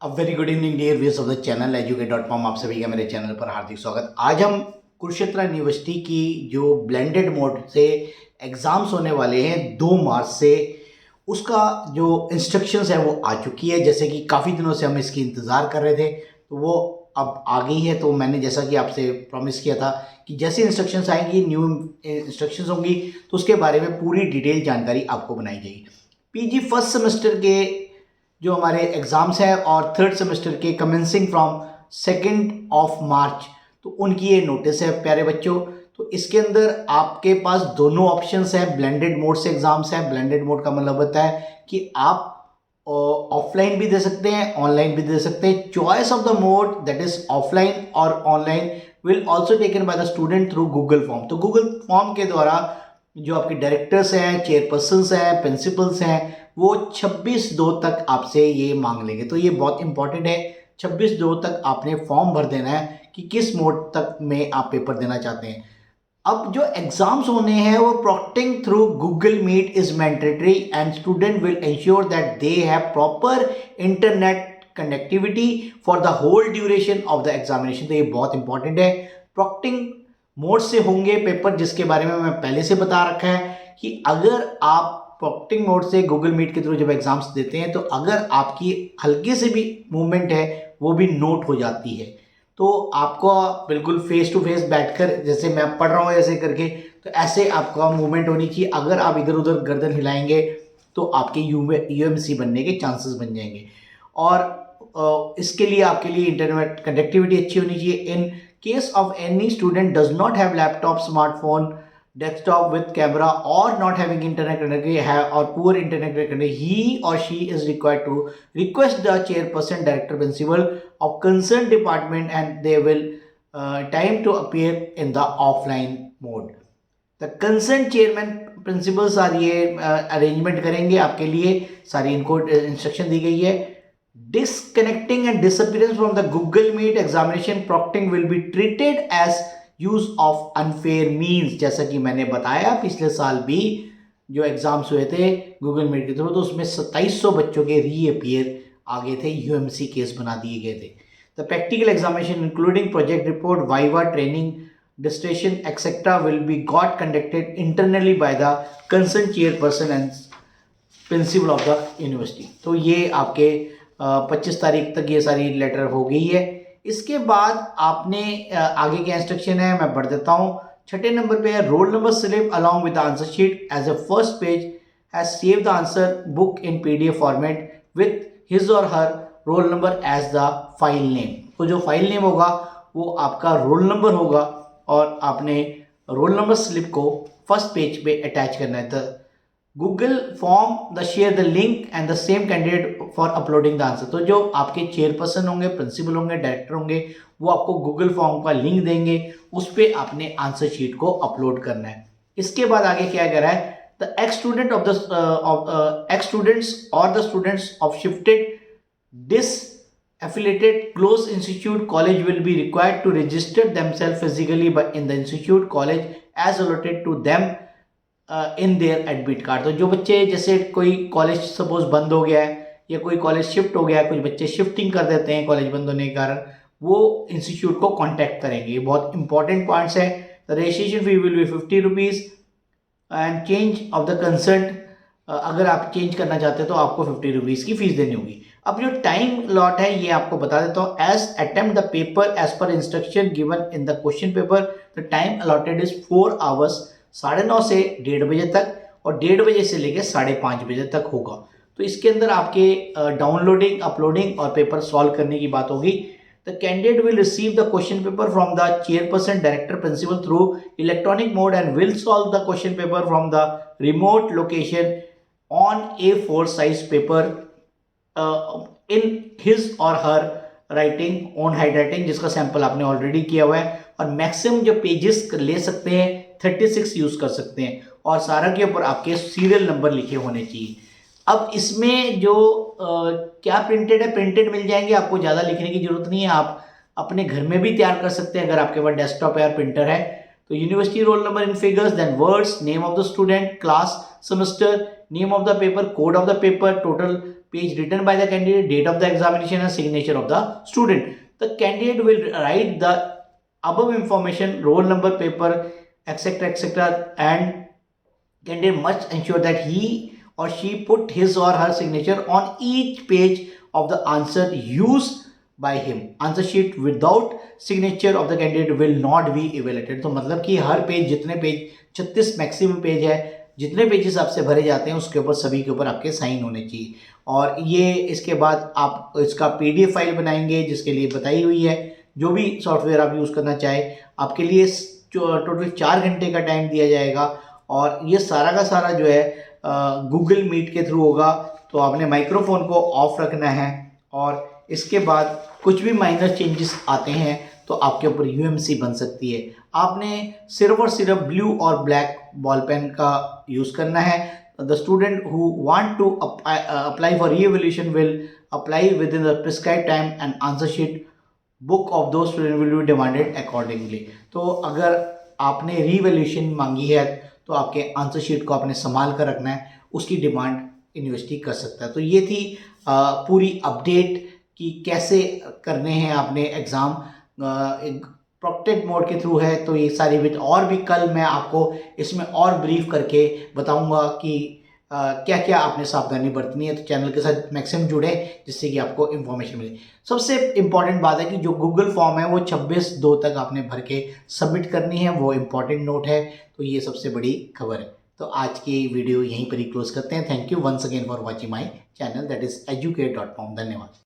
A very good evening dear viewers of the channel educate.com। आप सभी का मेरे चैनल पर हार्दिक स्वागत। आज हम कुरुक्षेत्र यूनिवर्सिटी की जो ब्लेंडेड मोड से एग्ज़ाम्स होने वाले हैं 2 मार्च से, उसका जो इंस्ट्रक्शंस है वो आ चुकी है। जैसे कि काफ़ी दिनों से हम इसकी इंतज़ार कर रहे थे, तो वो अब आ गई है। तो मैंने जैसा कि आपसे प्रॉमिस किया था कि जैसे इंस्ट्रक्शंस आएंगी, न्यू इंस्ट्रक्शंस होंगी, तो उसके बारे में पूरी डिटेल जानकारी आपको बनाई जाएगी। पीजी फर्स्ट सेमेस्टर के जो हमारे एग्ज़ाम्स हैं और थर्ड सेमेस्टर के कमेंसिंग फ्रॉम 2 मार्च, तो उनकी ये नोटिस है प्यारे बच्चों। तो इसके अंदर आपके पास दोनों ऑप्शंस हैं। ब्लेंडेड मोड से एग्ज़ाम्स हैं। ब्लेंडेड मोड का मतलब होता है कि आप ऑफलाइन भी दे सकते हैं, ऑनलाइन भी दे सकते हैं। Choice of the mode that is offline और online will also taken by the student through Google form. तो गूगल फॉर्म के द्वारा जो आपके डायरेक्टर्स हैं, चेयरपर्सन्स हैं, प्रिंसिपल्स हैं, वो 26/2 तक आपसे ये मांग लेंगे। तो ये बहुत इंपॉर्टेंट है। 26/2 तक आपने फॉर्म भर देना है कि किस मोड तक में आप पेपर देना चाहते हैं। अब जो एग्जाम्स होने हैं वो proctoring through Google Meet is mandatory and student will ensure that they have proper internet connectivity for the whole duration of the examination. तो ये बहुत इंपॉर्टेंट है। प्रोक्टिंग मोड से होंगे पेपर, जिसके बारे में मैं पहले से बता रखा है कि अगर आप प्रोक्टिंग मोड से गूगल मीट के थ्रू जब एग्जाम्स देते हैं, तो अगर आपकी हल्के से भी मूवमेंट है वो भी नोट हो जाती है। तो आपको बिल्कुल फेस टू फेस बैठकर, जैसे मैं पढ़ रहा हूँ ऐसे करके, तो ऐसे आपका मूवमेंट होनी चाहिए। अगर आप इधर उधर गर्दन हिलाएंगे तो आपके यूएमसी बनने के चांसेस बन जाएंगे। और इसके लिए आपके लिए इंटरनेट कनेक्टिविटी अच्छी होनी चाहिए। In case of any student does not have laptop, smartphone, desktop with camera or not having internet connectivity or poor internet connectivity, he or she is required to request the chairperson, director, principal of concerned department and they will time to appear in the offline mode. The concerned chairman principals are ये arrangement करेंगे आपके लिए। सारी इनको instruction दी गई है। Disconnecting and disappearance from the Google Meet examination proctoring will be treated as use of unfair means. जैसा कि मैंने बताया, पिछले साल भी जो एग्जाम्स हुए थे गूगल मीट के थ्रू, तो उसमें 2700 बच्चों के रीअपियर आ गए थे, यूएमसी केस बना दिए गए थे। The practical examination including project report, viva, training, dissertation etcetera will be got conducted internally by the concern chairperson and principal of the university. तो ये आपके 25 तारीख तक ये सारी लेटर हो गई है। इसके बाद आपने आगे क्या इंस्ट्रक्शन है मैं पढ़ देता हूँ। 6 नंबर पे है, roll number slip along with answer sheet as a first page has save the answer book in PDF format with his or her roll number as the file name. तो जो file name होगा वो आपका roll number होगा और आपने role number slip को first page पे अटैच करना है। Google form the share the link and the same candidate for uploading the answer. तो जो आपके चेयरपर्सन होंगे, प्रिंसिपल होंगे, डायरेक्टर होंगे, वो आपको गूगल फॉर्म का लिंक देंगे, उस पर आपने आंसर शीट को अपलोड करना है। इसके बाद आगे क्या कह रहा है, the ex student of the ex students और द स्टूडेंट्स ऑफ शिफ्टेड डिस affiliated close institute college will be required to register themselves physically but in the institute college as allotted to them in their admit card. तो जो बच्चे, जैसे कोई college suppose बंद हो गया है या कोई कॉलेज शिफ्ट हो गया है, कुछ बच्चे शिफ्टिंग कर देते हैं कॉलेज बंद होने के कारण, वो इंस्टीट्यूट को कांटेक्ट करेंगे। ये बहुत इंपॉर्टेंट पॉइंट्स है। The registration fee will be 50 rupees and change of the concert, अगर आप चेंज करना चाहते हैं तो आपको 50 रुपीज़ की फीस देनी होगी। अब जो टाइम लॉट है ये आपको बता देता हूँ। As attempt the paper as per instruction given in the question paper, the time allotted is 4 hours, 9:30 से 1:30 बजे तक, और 1:30 बजे से लेकर 5:30 बजे तक होगा। तो इसके अंदर आपके डाउनलोडिंग, अपलोडिंग और पेपर सॉल्व करने की बात होगी। The candidate will receive the question paper from the chairperson, director, principal through electronic mode and will solve the question paper from the remote location on A4 size paper in his or her writing, on hand writing, जिसका sample आपने already किया हुआ है। और maximum जो pages ले सकते हैं 36 यूज कर सकते हैं, और सारा के ऊपर आपके सीरियल नंबर लिखे होने चाहिए। अब इसमें जो क्या प्रिंटेड है, प्रिंटेड मिल जाएंगे, आपको ज़्यादा लिखने की जरूरत नहीं है। आप अपने घर में भी तैयार कर सकते हैं अगर आपके पास डेस्कटॉप या प्रिंटर है। तो university roll number in figures, than words, name of the student, class, semester, name of the paper, code of the paper, total page written by the candidate, date of the examination and signature of the student. The candidate will write the above information, roll number, paper, etc., etc., and candidate must ensure that he or she put his or her signature on each page of the answer used by him. Answer sheet without signature of the candidate will not be evaluated. तो मतलब कि हर page, जितने page 36 maximum page है, जितने pages आपसे भरे जाते हैं उसके ऊपर सभी के ऊपर आपके साइन होने चाहिए। और ये इसके बाद आप इसका PDF फाइल बनाएंगे जिसके लिए बताई हुई है। जो भी सॉफ्टवेयर आप यूज़ करना चाहें, आपके लिए टोटल 4 घंटे का टाइम दिया जाएगा और ये सारा का सारा जो है गूगल मीट के थ्रू होगा। तो आपने माइक्रोफोन को ऑफ रखना है और इसके बाद कुछ भी माइनर चेंजेस आते हैं तो आपके ऊपर UMC बन सकती है। आपने सिर्फ और सिर्फ ब्लू और ब्लैक बॉल पेन का यूज़ करना है। The student who want to apply for reevaluation will apply within the prescribe time and answer sheet book of those student will be demanded accordingly. तो अगर आपने revaluation मांगी है तो आपके आंसर शीट को आपने संभाल कर रखना है, उसकी डिमांड यूनिवर्सिटी कर सकता है। तो ये थी पूरी अपडेट कि कैसे करने हैं आपने एग्ज़ाम। एक प्रोटेक्ट मोड के थ्रू है तो ये सारी बिट और भी कल मैं आपको इसमें और ब्रीफ करके बताऊंगा कि क्या क्या आपने सावधानी बरतनी है। तो चैनल के साथ मैक्सिमम जुड़े जिससे कि आपको इन्फॉर्मेशन मिले। सबसे इम्पॉर्टेंट बात है कि जो गूगल फॉर्म है वो 26/2 तक आपने भर के सबमिट करनी है, वो इम्पॉर्टेंट नोट है। तो ये सबसे बड़ी खबर है। तो आज की वीडियो यहीं पर ही क्लोज करते हैं। Thank you once again for watching my channel that is educate.com। धन्यवाद।